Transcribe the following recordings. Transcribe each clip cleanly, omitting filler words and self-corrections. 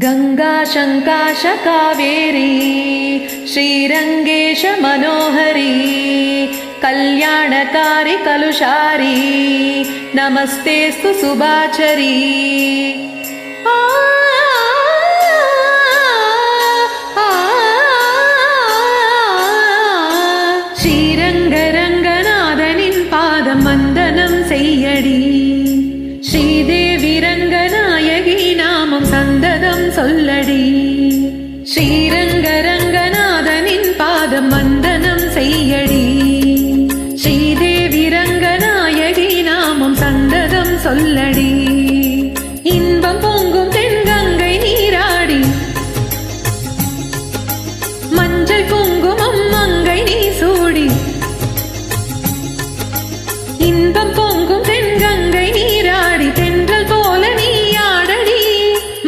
गंगा शंकाश कावेरी श्रीरंगेश मनोहरी कल्याणकारी कलुषारी नमस्तेस्तु सुभाचरी। श्रीरंगरंगनाथनिन पादम वंदनम सेय्यडी श्रीदेवी रंगनायकी नामम सन्ददम सोल्लडी। श्रीरंगरंगनाथनिन पादम वंदनम सेय्यडी श्रीदेवी रंगनायकी नामम सन्ददम सोल्लडी। इன்பம் பொங்கும் தென்கங்கை நீராடி மஞ்சள் குங்குமம் மங்கை நீ சூடி இன்பம் பொங்கும் தென்கங்கை நீராடி தென்றல் போல நீ ஆடடி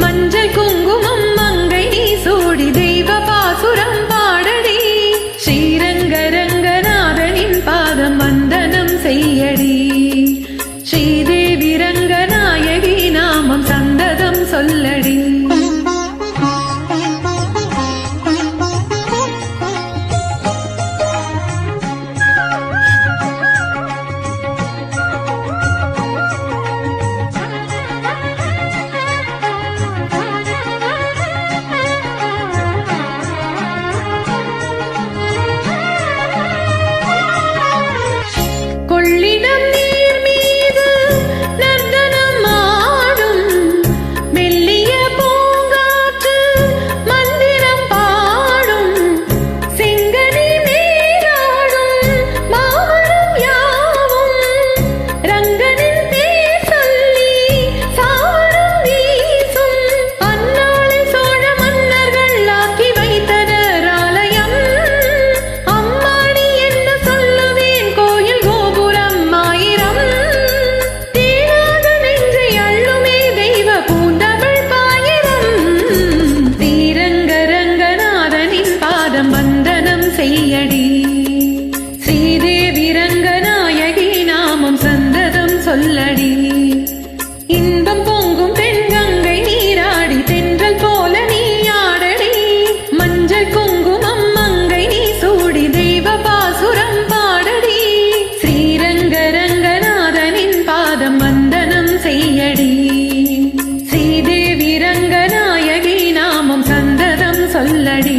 மஞ்சள் குங்குமம் மங்கை நீ சூடி தெய்வ பாசுரம் பாடடி। ஸ்ரீரங்கரங்கநாதனின் பாதம் வந்தனம் செய்யடி ஸ்ரீதேவி ரங்கநாயகி நாமம் சந்ததம் சொல்லடி। கொள்ளிடம் நீர் மீது நர்த்தனம் ஆடும் மெல்லிய பூங்காற்று மந்திரம் பாடும் செங்கனி மேலாடும் மாமரம் யாவும் ரங்கனின் பேர் சொல்லி சாவரம் வீசும் அந்நாளை சோழ மன்னர்கள் ஆக்கி வைத்தனர் ஆலயம் அம்மாடி என்ன சொல்லுவேன் கோயில் கோபுரம் ஆயிரம் தேனாத நெஞ்சை அள்ளுமே தெய்வ பூந்தமிழ் பாயிரம்। ஸ்ரீரங்கரங்கநாதனின் பாதம் வந்தனம் செய்யடி ஸ்ரீதேவி ரங்கநாயகி நாமம் சந்ததம் சொல்லடி। இன்பம் பொங்கும் தென்கங்கை நீராடி தென்றல் போல நீ ஆடடி மஞ்சள் குங்குமம் மங்கை நீ சூடி தெய்வ பாசுரம் பாடடி। ஸ்ரீரங்கரங்கநாதனின் பாதம் வந்தனம் செய்யடி ஸ்ரீதேவி ரங்கநாயகி நாமம் சந்ததம் சொல்லடி।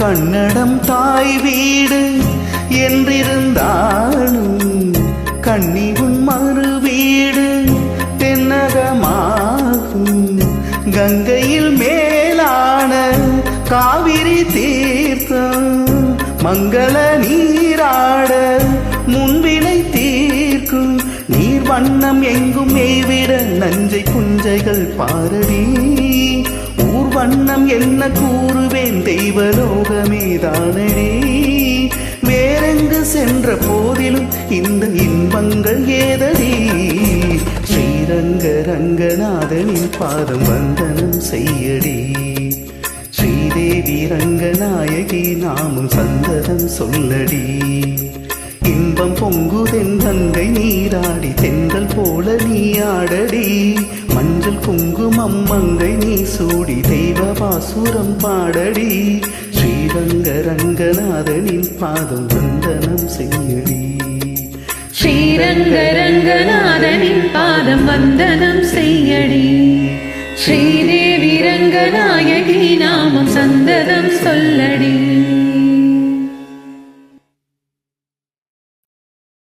கன்னடம் தாய் வீடு என்றிருந்தாலும் கன்னி உன் மறு வீடு தென்னகமாகும் கங்கையில் மேலான காவிரி தீர்த்தம் மங்கள நீராட முன்வினை தீர்க்கும் நீர் வண்ணம் எங்கும் மேய்விட நஞ்சை புஞ்சைகள் பாரடி ஊர் வண்ணம் என்ன கூறுவேன் தெய்வலோகமே தானடி வேறெங்கு சென்ற போதிலும் இந்த இன்பங்கள் ஏதடி ஸ்ரீரங்கரங்கநாதனின் பாதம் வந்தனம் செய்யடி ஸ்ரீதேவி ரங்கநாயகி நாமும் சந்ததம் சொல்லடி। இன்பம் பொங்குதென் கங்கை நீராடி தென்றல் போல நீ ஆடடி மஞ்சள் குங்குமம் மங்கை நீ சூடி தெய்வ பாசுரம் பாடடி ஸ்ரீரங்கரங்கநாதனின் பாதம் வந்தனம் செய்யடி ஸ்ரீரங்கரங்கநாதனின் பாதம் வந்தனம் செய்யடி ஸ்ரீதேவி ரங்கநாயகி நாமம் சந்ததம் சொல்லடி।